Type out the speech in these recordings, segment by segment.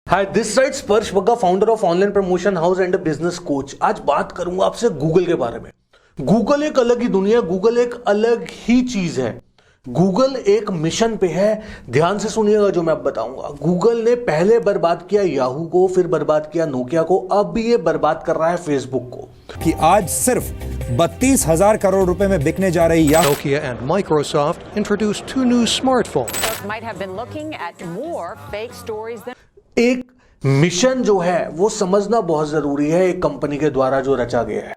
Hi, this side स्पर्श Bagga, founder of online promotion house and business coach. आज बात करूंगा आपसे गूगल के बारे में। गूगल एक अलग ही दुनिया, गूगल एक अलग ही चीज है। गूगल एक मिशन पे है। ध्यान से सुनिएगा जो मैं अब बताऊंगा। गूगल ने पहले बर्बाद किया याहू को, फिर बर्बाद किया नोकिया को, अब भी ये बर्बाद कर रहा है फेसबुक को। कि आज सिर्फ 32,000 करोड़ रुपए में बिकने जा रही Yahoo. Nokia and Microsoft introduced two new smartphones. Might have bbeen looking at more fake stories than एक मिशन जो है वो समझना बहुत जरूरी है, एक कंपनी के द्वारा जो रचा गया है।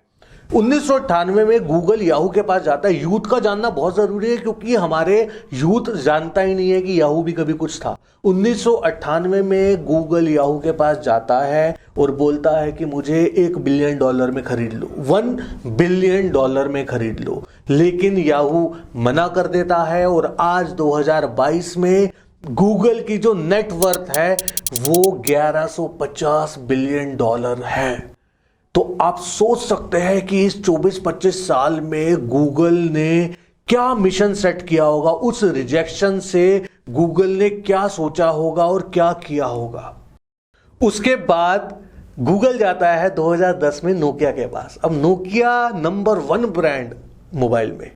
1998 में गूगल याहू के पास जाता है। यूथ का जानना बहुत जरूरी है क्योंकि हमारे यूथ जानता ही नहीं है कि याहू भी कभी कुछ था। 1998 में गूगल याहू के पास जाता है और बोलता है कि मुझे $1 बिलियन में खरीद लो, $1 बिलियन में खरीद लो। लेकिन याहू मना कर देता है और आज 2022 में गूगल की जो नेटवर्थ है वो $1150 बिलियन है। तो आप सोच सकते हैं कि इस 24-25 साल में गूगल ने क्या मिशन सेट किया होगा, उस रिजेक्शन से गूगल ने क्या सोचा होगा और क्या किया होगा। उसके बाद गूगल जाता है 2010 में नोकिया के पास। अब नोकिया नंबर 1 ब्रांड मोबाइल में।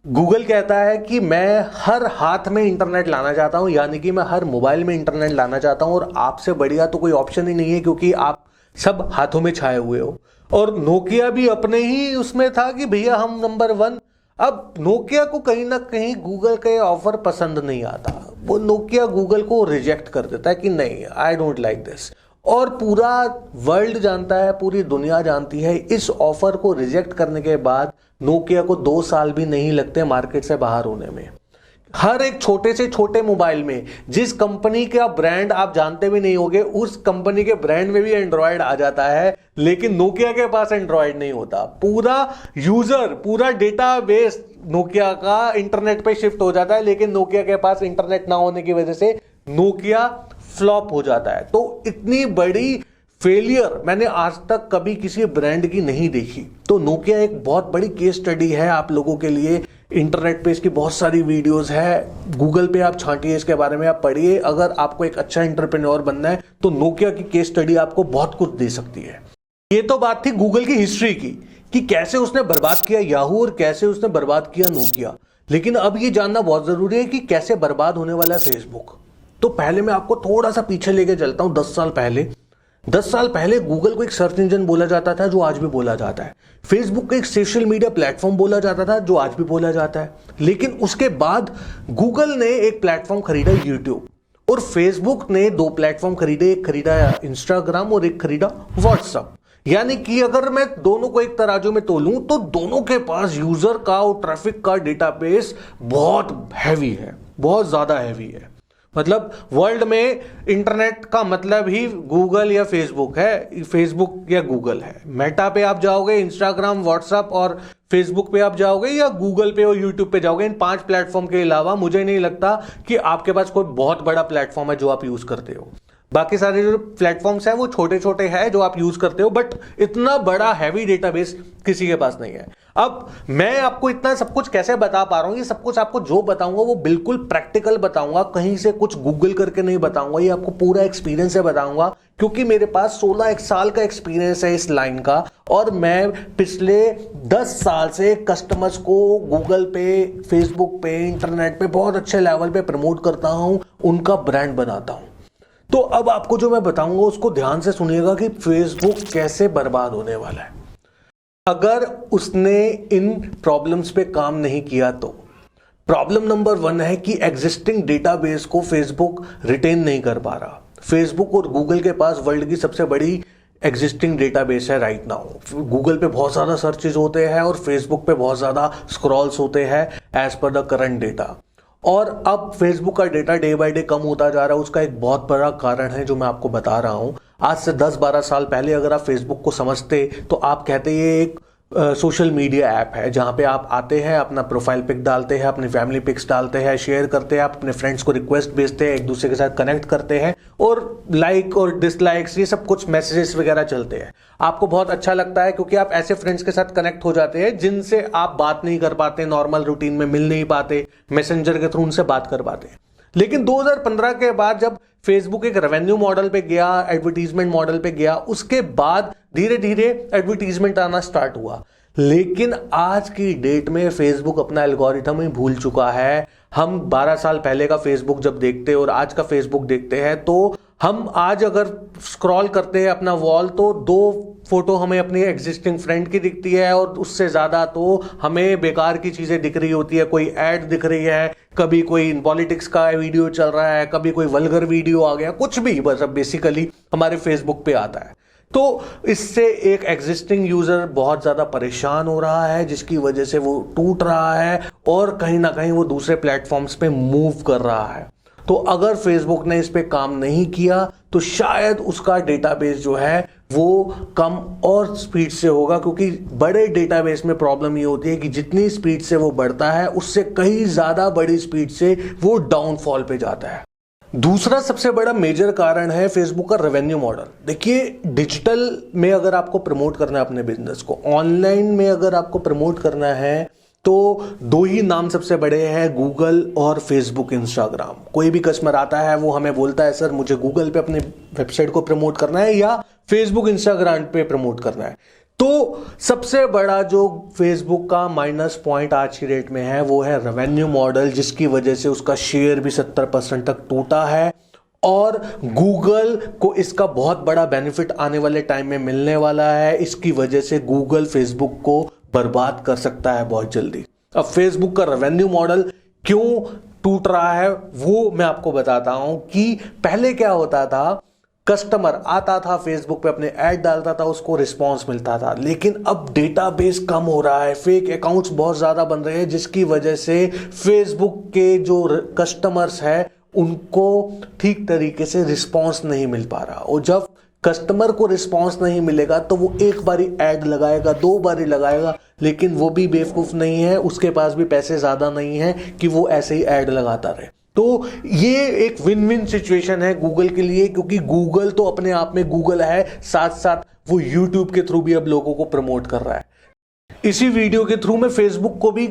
गूगल कहता है कि मैं हर हाथ में इंटरनेट लाना चाहता हूं, यानी कि मैं हर मोबाइल में इंटरनेट लाना चाहता हूं और आपसे बढ़िया तो कोई ऑप्शन ही नहीं है क्योंकि आप सब हाथों में छाए हुए हो। और नोकिया भी अपने ही उसमें था कि भैया हम नंबर 1। अब नोकिया को कहीं ना कहीं गूगल का ऑफर पसंद नहीं आता। वो नोकिया गूगल को रिजेक्ट कर देता है कि नहीं, आई डोंट लाइक दिस। और पूरा वर्ल्ड जानता है, पूरी दुनिया जानती है, इस ऑफर को रिजेक्ट करने के बाद नोकिया को 2 साल भी नहीं लगते मार्केट से बाहर होने में। हर एक छोटे से छोटे मोबाइल में जिस कंपनी का ब्रांड आप जानते भी नहीं होगे, उस कंपनी के ब्रांड में भी एंड्रॉयड आ जाता है, लेकिन नोकिया के पास एंड्रॉयड नहीं होता। पूरा यूजर, पूरा डेटाबेस नोकिया का इंटरनेट पे शिफ्ट हो जाता है, लेकिन नोकिया के पास इंटरनेट ना होने की वजह से नोकिया फ्लॉप हो जाता है। तो इतनी बड़ी फेलियर मैंने आज तक कभी किसी ब्रांड की नहीं देखी। तो नोकिया एक बहुत बड़ी केस स्टडी है आप लोगों के लिए। इंटरनेट पे इसकी बहुत सारी वीडियोस है, गूगल पे आप छांटिए, इसके बारे में आप पढ़िए। अगर आपको एक अच्छा एंटरप्रेन्योर बनना है तो नोकिया की केस स्टडी आपको बहुत कुछ दे सकती है। ये तो बात थी गूगल की हिस्ट्री की कि कैसे उसने बर्बाद किया याहू और कैसे उसने बर्बाद किया नोकिया। लेकिन अब ये जानना बहुत जरूरी है कि कैसे बर्बाद होने वाला है फेसबुक। तो पहले मैं आपको थोड़ा सा पीछे लेके चलता हूं। 10 साल पहले गूगल को एक सर्च इंजन बोला जाता था जो आज भी बोला जाता है। फेसबुक को एक सोशल मीडिया प्लेटफॉर्म बोला जाता था जो आज भी बोला जाता है। लेकिन उसके बाद गूगल ने एक प्लेटफॉर्म खरीदा यूट्यूब, और फेसबुक ने 2 प्लेटफॉर्म खरीदे, एक खरीदा इंस्टाग्राम और एक खरीदा व्हाट्सएप। यानी कि अगर मैं दोनों को एक तराजू में तोलूं तो दोनों के पास यूजर का और ट्रैफिक का डेटाबेस बहुत हैवी है, बहुत ज्यादा हैवी है। मतलब वर्ल्ड में इंटरनेट का मतलब ही गूगल या फेसबुक है, फेसबुक या गूगल है। मेटा पे आप जाओगे, इंस्टाग्राम, व्हाट्सएप और फेसबुक पे आप जाओगे, या गूगल पे और यूट्यूब पे जाओगे। इन 5 प्लेटफॉर्म के अलावा मुझे नहीं लगता कि आपके पास कोई बहुत बड़ा प्लेटफॉर्म है जो आप यूज करते हो। बाकी सारे जो प्लेटफॉर्म्स हैं वो छोटे छोटे हैं जो आप यूज करते हो, बट इतना बड़ा हैवी डेटाबेस किसी के पास नहीं है। अब मैं आपको इतना सब कुछ कैसे बता पा रहा हूं, ये सब कुछ आपको जो बताऊंगा वो बिल्कुल प्रैक्टिकल बताऊंगा, कहीं से कुछ गूगल करके नहीं बताऊंगा। ये आपको पूरा एक्सपीरियंस से बताऊंगा क्योंकि मेरे पास 16 साल का एक्सपीरियंस है इस लाइन का, और मैं पिछले 10 साल से कस्टमर्स को गूगल पे, फेसबुक पे, इंटरनेट पे बहुत अच्छे लेवल पे प्रमोट करता हूं, उनका ब्रांड बनाता हूं। तो अब आपको जो मैं बताऊंगा उसको ध्यान से सुनिएगा कि फेसबुक कैसे बर्बाद होने वाला है अगर उसने इन प्रॉब्लम्स पे काम नहीं किया। तो प्रॉब्लम नंबर 1 है कि एग्जिस्टिंग डेटाबेस को फेसबुक रिटेन नहीं कर पा रहा। फेसबुक और गूगल के पास वर्ल्ड की सबसे बड़ी एग्जिस्टिंग डेटाबेस है राइट नाउ। गूगल पे बहुत ज्यादा सर्चेज होते हैं और फेसबुक पे बहुत ज्यादा स्क्रॉल्स होते हैं as per the current data. और अब फेसबुक का डेटा डे बाय डे कम होता जा रहा है। उसका एक बहुत बड़ा कारण है जो मैं आपको बता रहा हूं। आज से 10-12 साल पहले अगर आप फेसबुक को समझते तो आप कहते ये एक सोशल मीडिया ऐप है जहां पे आप आते हैं, अपना प्रोफाइल पिक डालते हैं, अपनी फैमिली पिक्स डालते हैं, शेयर करते हैं, आप अपने फ्रेंड्स को रिक्वेस्ट भेजते हैं, एक दूसरे के साथ कनेक्ट करते हैं, और लाइक और डिसलाइक्स ये सब कुछ मैसेजेस वगैरह चलते हैं। आपको बहुत अच्छा लगता है क्योंकि आप ऐसे फ्रेंड्स के साथ कनेक्ट हो जाते हैं जिनसे आप बात नहीं कर पाते, नॉर्मल रूटीन में मिल नहीं पाते, मैसेंजर के थ्रू उनसे बात कर पाते। लेकिन 2015 के बाद जब फेसबुक एक रेवेन्यू मॉडल पे गया, एडवर्टीजमेंट मॉडल पे गया, उसके बाद धीरे धीरे एडवर्टीजमेंट आना स्टार्ट हुआ। लेकिन आज की डेट में फेसबुक अपना एल्गोरिथम ही भूल चुका है। हम 12 साल पहले का फेसबुक जब देखते हैं और आज का फेसबुक देखते हैं, तो हम आज अगर स्क्रॉल करते हैं अपना वॉल तो 2 फोटो हमें अपनी एग्जिस्टिंग फ्रेंड की दिखती है और उससे ज्यादा तो हमें बेकार की चीजें दिख रही होती है। कोई ऐड दिख रही है, कभी कोई पॉलिटिक्स का वीडियो चल रहा है, कभी कोई वल्गर वीडियो आ गया, कुछ भी बस अब बेसिकली हमारे फेसबुक पे आता है। तो इससे एक एग्जिस्टिंग यूजर बहुत ज्यादा परेशान हो रहा है, जिसकी वजह से वो टूट रहा है और कहीं ना कहीं वो दूसरे प्लेटफॉर्म्स पे मूव कर रहा है। तो अगर फेसबुक ने इस पे काम नहीं किया तो शायद उसका डेटाबेस जो है वो कम और स्पीड से होगा, क्योंकि बड़े डेटाबेस में प्रॉब्लम ये होती है कि जितनी स्पीड से वो बढ़ता है उससे कहीं ज्यादा बड़ी स्पीड से वो डाउनफॉल पे जाता है। दूसरा सबसे बड़ा मेजर कारण है फेसबुक का रेवेन्यू मॉडल। देखिए, डिजिटल में अगर आपको प्रमोट करना है अपने बिजनेस को, ऑनलाइन में अगर आपको प्रमोट करना है, तो 2 ही नाम सबसे बड़े हैं, गूगल और फेसबुक, इंस्टाग्राम। कोई भी कस्टमर आता है वो हमें बोलता है सर मुझे गूगल पे अपने वेबसाइट को प्रमोट करना है या फेसबुक इंस्टाग्राम पे प्रमोट करना है। तो सबसे बड़ा जो फेसबुक का माइनस पॉइंट आज की डेट में है वो है रेवेन्यू मॉडल, जिसकी वजह से उसका शेयर भी 70% तक टूटा है। और गूगल को इसका बहुत बड़ा बेनिफिट आने वाले टाइम में मिलने वाला है। इसकी वजह से गूगल फेसबुक को बर्बाद कर सकता है बहुत जल्दी। अब फेसबुक का रेवेन्यू मॉडल क्यों टूट रहा है वो मैं आपको बताता हूं कि पहले क्या होता था, कस्टमर आता था फेसबुक पे अपने ऐड डालता था, उसको रिस्पांस मिलता था। लेकिन अब डेटाबेस कम हो रहा है, फेक अकाउंट्स बहुत ज्यादा बन रहे हैं, जिसकी वजह से फेसबुक के जो कस्टमर्स हैं उनको ठीक तरीके से रिस्पांस नहीं मिल पा रहा। और जब कस्टमर को रिस्पांस नहीं मिलेगा तो वो एक बारी ऐड लगाएगा, 2 बारी लगाएगा, लेकिन वो भी बेवकूफ नहीं है, उसके पास भी पैसे ज्यादा नहीं है कि वो ऐसे ही ऐड लगाता रहे। तो ये एक विन विन सिचुएशन है गूगल के लिए, क्योंकि गूगल तो अपने आप में गूगल है, साथ साथ वो यूट्यूब के थ्रू भी अब लोगों को प्रमोट कर रहा है। इसी वीडियो के थ्रू मैं फेसबुक को भी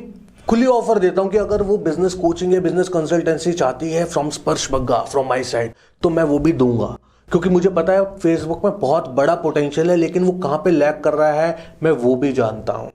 खुली ऑफर देता हूं कि अगर वो बिजनेस कोचिंग या बिजनेस कंसल्टेंसी चाहती है फ्रॉम स्पर्श बग्गा, फ्रॉम माई साइड, तो मैं वो भी दूंगा, क्योंकि मुझे पता है फेसबुक में बहुत बड़ा पोटेंशियल है, लेकिन वो कहां पे लैग कर रहा है मैं वो भी जानता हूं।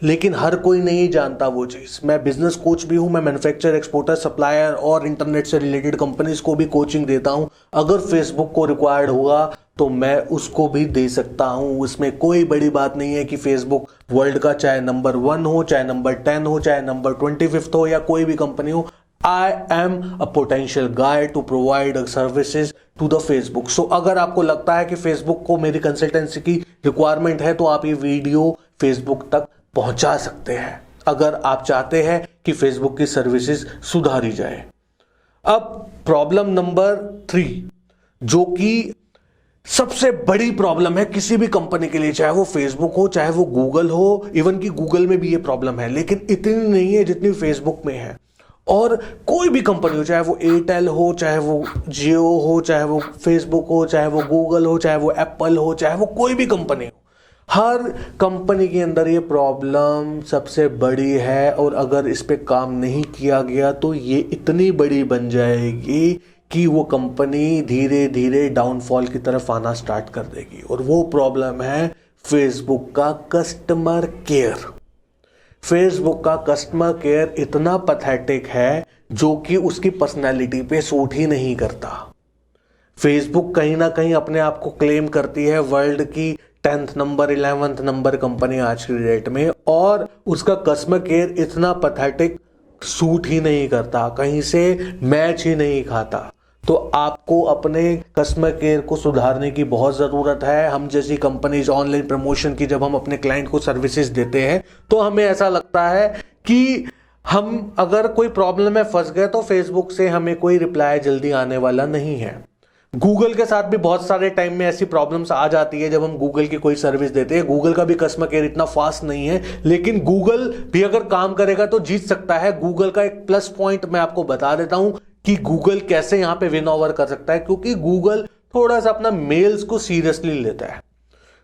लेकिन हर कोई नहीं जानता वो चीज। मैं बिजनेस कोच भी हूं, मैं मैन्युफैक्चर, एक्सपोर्टर, सप्लायर और इंटरनेट से रिलेटेड कंपनीज को भी कोचिंग देता हूं। अगर फेसबुक को रिक्वायर्ड होगा तो मैं उसको भी दे सकता हूं। इसमें कोई बड़ी बात नहीं है कि फेसबुक वर्ल्ड का चाहे नंबर 1 हो, चाहे नंबर 10 हो, चाहे नंबर 25 हो, या कोई भी कंपनी हो। I am a potential guy to provide services to the Facebook. So अगर आपको लगता है कि फेसबुक को मेरी कंसल्टेंसी की रिक्वायरमेंट है तो आप ये वीडियो फेसबुक तक पहुंचा सकते हैं, अगर आप चाहते हैं कि फेसबुक की सर्विसेज सुधारी जाए। अब प्रॉब्लम नंबर 3, जो कि सबसे बड़ी प्रॉब्लम है किसी भी कंपनी के लिए, चाहे वो फेसबुक हो, चाहे वो गूगल हो, इवन कि गूगल में भी ये प्रॉब्लम है, लेकिन इतनी नहीं है जितनी फेसबुक में है। और कोई भी कंपनी हो, चाहे वो एयरटेल हो, चाहे वो जियो हो, चाहे वो फेसबुक हो, चाहे वो गूगल हो, चाहे वो एप्पल हो, चाहे वो कोई भी कंपनी हो, हर कंपनी के अंदर ये प्रॉब्लम सबसे बड़ी है। और अगर इस पे काम नहीं किया गया तो ये इतनी बड़ी बन जाएगी कि वो कंपनी धीरे धीरे डाउनफॉल की तरफ आना स्टार्ट कर देगी। और वो प्रॉब्लम है फेसबुक का कस्टमर केयर। फेसबुक का कस्टमर केयर इतना पैथेटिक है जो कि उसकी पर्सनैलिटी पे सूट ही नहीं करता। फेसबुक कहीं ना कहीं अपने आप को क्लेम करती है वर्ल्ड की 10th number 11th number company आज की डेट में, और उसका कस्टमर केयर इतना पैथेटिक सूट ही नहीं करता, कहीं से मैच ही नहीं खाता। तो आपको अपने कस्टमर केयर को सुधारने की बहुत ज़रूरत है। हम जैसी कंपनीज ऑनलाइन प्रमोशन की जब हम अपने क्लाइंट को सर्विसेज देते हैं तो हमें ऐसा लगता है कि हम अगर कोई प्रॉब्लम में फंस गए तो फेसबुक से हमें कोई रिप्लाई जल्दी आने वाला नहीं है। गूगल के साथ भी बहुत सारे टाइम में ऐसी प्रॉब्लम्स आ जाती है जब हम गूगल की कोई सर्विस देते हैं। गूगल का भी कस्टमर केयर इतना फास्ट नहीं है, लेकिन गूगल भी अगर काम करेगा तो जीत सकता है। गूगल का एक प्लस पॉइंट मैं आपको बता देता हूं कि गूगल कैसे यहां पे विन ओवर कर सकता है, क्योंकि गूगल थोड़ा सा अपना मेल्स को सीरियसली लेता है।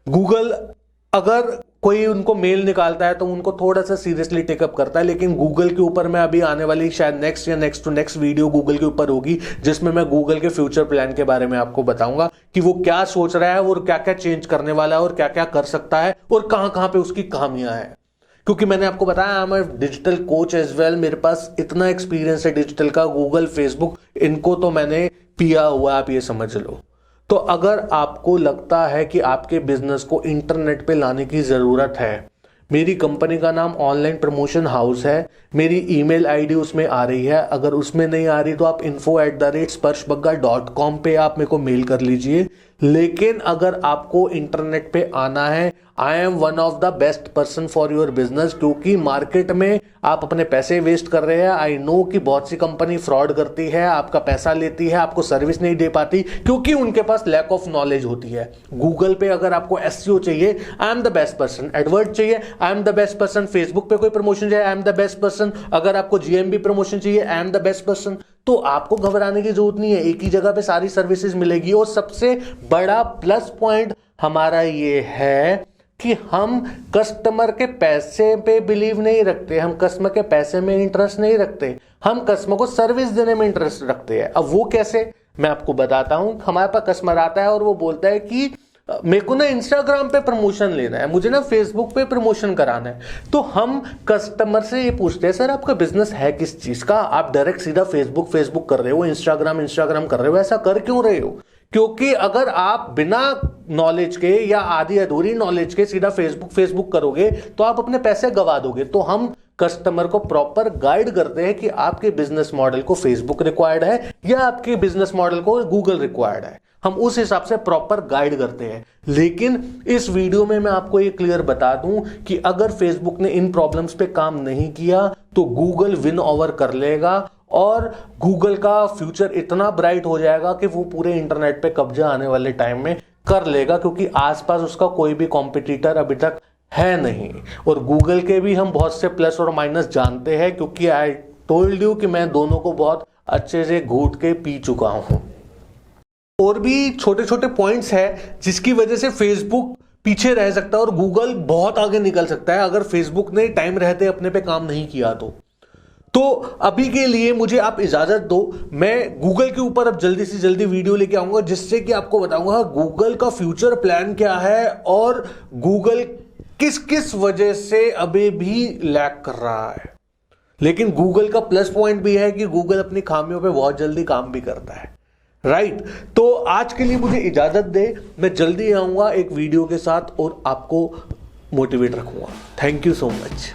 गूगल अगर कोई उनको मेल निकालता है तो उनको थोड़ा सा सीरियसली टेकअप करता है, लेकिन गूगल के ऊपर मैं अभी आने वाली शायद नेक्स्ट या next to next video Google के ऊपर होगी, जिसमें मैं गूगल के फ्यूचर प्लान के बारे में आपको बताऊंगा कि वो क्या सोच रहा है और क्या क्या चेंज करने वाला है और क्या क्या कर सकता है और कहां कहां पे उसकी खामियां हैं। क्योंकि मैंने आपको बताया I am a digital coach as well, मेरे पास इतना एक्सपीरियंस है डिजिटल का, गूगल, फेसबुक, इनको तो मैंने पिया हुआ, आप ये समझ लो। तो अगर आपको लगता है कि आपके बिजनेस को इंटरनेट पे लाने की जरूरत है, मेरी कंपनी का नाम ऑनलाइन प्रमोशन हाउस है, मेरी ईमेल आईडी उसमें आ रही है, अगर उसमें नहीं आ रही तो आप info@sparshbagga.com पे आप मेरे को मेल कर लीजिए। लेकिन अगर आपको इंटरनेट पे आना है, I am one of the best person for your business, क्योंकि मार्केट में आप अपने पैसे वेस्ट कर रहे हैं। आई नो कि बहुत सी कंपनी फ्रॉड करती है, आपका पैसा लेती है, आपको सर्विस नहीं दे पाती क्योंकि उनके पास लैक ऑफ नॉलेज होती है। गूगल पे अगर आपको एसईओ चाहिए, I am the best person. AdWords चाहिए, I am the best person. Facebook पे कोई प्रमोशन चाहिए, I am the best person. अगर आपको जीएमबी प्रमोशन चाहिए, I am the best person. तो आपको घबराने की जरूरत नहीं है, एक ही जगह पे सारी सर्विसेज मिलेगी। और सबसे बड़ा प्लस पॉइंट हमारा ये है कि हम कस्टमर के पैसे पे बिलीव नहीं रखते, हम कस्टमर के पैसे में इंटरेस्ट नहीं रखते, हम कस्टमर को सर्विस देने में इंटरेस्ट रखते हैं। अब वो कैसे, मैं आपको बताता हूं। हमारे पास कस्टमर आता है और वो बोलता है कि मेरे को ना इंस्टाग्राम पे प्रमोशन लेना है, मुझे ना फेसबुक पे प्रमोशन कराना है। तो हम कस्टमर से ये पूछते हैं, सर आपका बिजनेस है किस चीज का? आप डायरेक्ट सीधा फेसबुक कर रहे हो, इंस्टाग्राम कर रहे हो, ऐसा कर क्यों रहे हो? क्योंकि अगर आप बिना नॉलेज के या आधी अधूरी नॉलेज के सीधा फेसबुक करोगे तो आप अपने पैसे गवा दोगे। तो हम कस्टमर को प्रॉपर गाइड करते हैं कि आपके बिजनेस मॉडल को फेसबुक रिक्वायर्ड है या आपके बिजनेस मॉडल को गूगल रिक्वायर्ड है, हम उस हिसाब से प्रॉपर गाइड करते हैं। लेकिन इस वीडियो में मैं आपको ये क्लियर बता दूं कि अगर फेसबुक ने इन प्रॉब्लम्स पे काम नहीं किया तो गूगल विन ओवर कर लेगा और गूगल का फ्यूचर इतना ब्राइट हो जाएगा कि वो पूरे इंटरनेट पे कब्जा आने वाले टाइम में कर लेगा, क्योंकि आसपास उसका कोई भी कॉम्पिटिटर अभी तक है नहीं। और गूगल के भी हम बहुत से प्लस और माइनस जानते हैं, क्योंकि आई टोल्ड यू कि मैं दोनों को बहुत अच्छे से घूट के पी चुका हूं। और भी छोटे छोटे पॉइंट्स है जिसकी वजह से फेसबुक पीछे रह सकता है और गूगल बहुत आगे निकल सकता है अगर फेसबुक ने टाइम रहते अपने पे काम नहीं किया तो अभी के लिए मुझे आप इजाजत दो, मैं गूगल के ऊपर अब जल्दी से जल्दी वीडियो लेके आऊंगा जिससे कि आपको बताऊंगा गूगल का फ्यूचर प्लान क्या है और गूगल किस किस वजह से अभी भी लैग कर रहा है। लेकिन गूगल का प्लस पॉइंट भी है कि गूगल अपनी खामियों पे बहुत जल्दी काम भी करता है, राइट। तो आज के लिए मुझे इजाजत दे, मैं जल्दी आऊंगा एक वीडियो के साथ और आपको मोटिवेट रखूंगा। Thank you so much.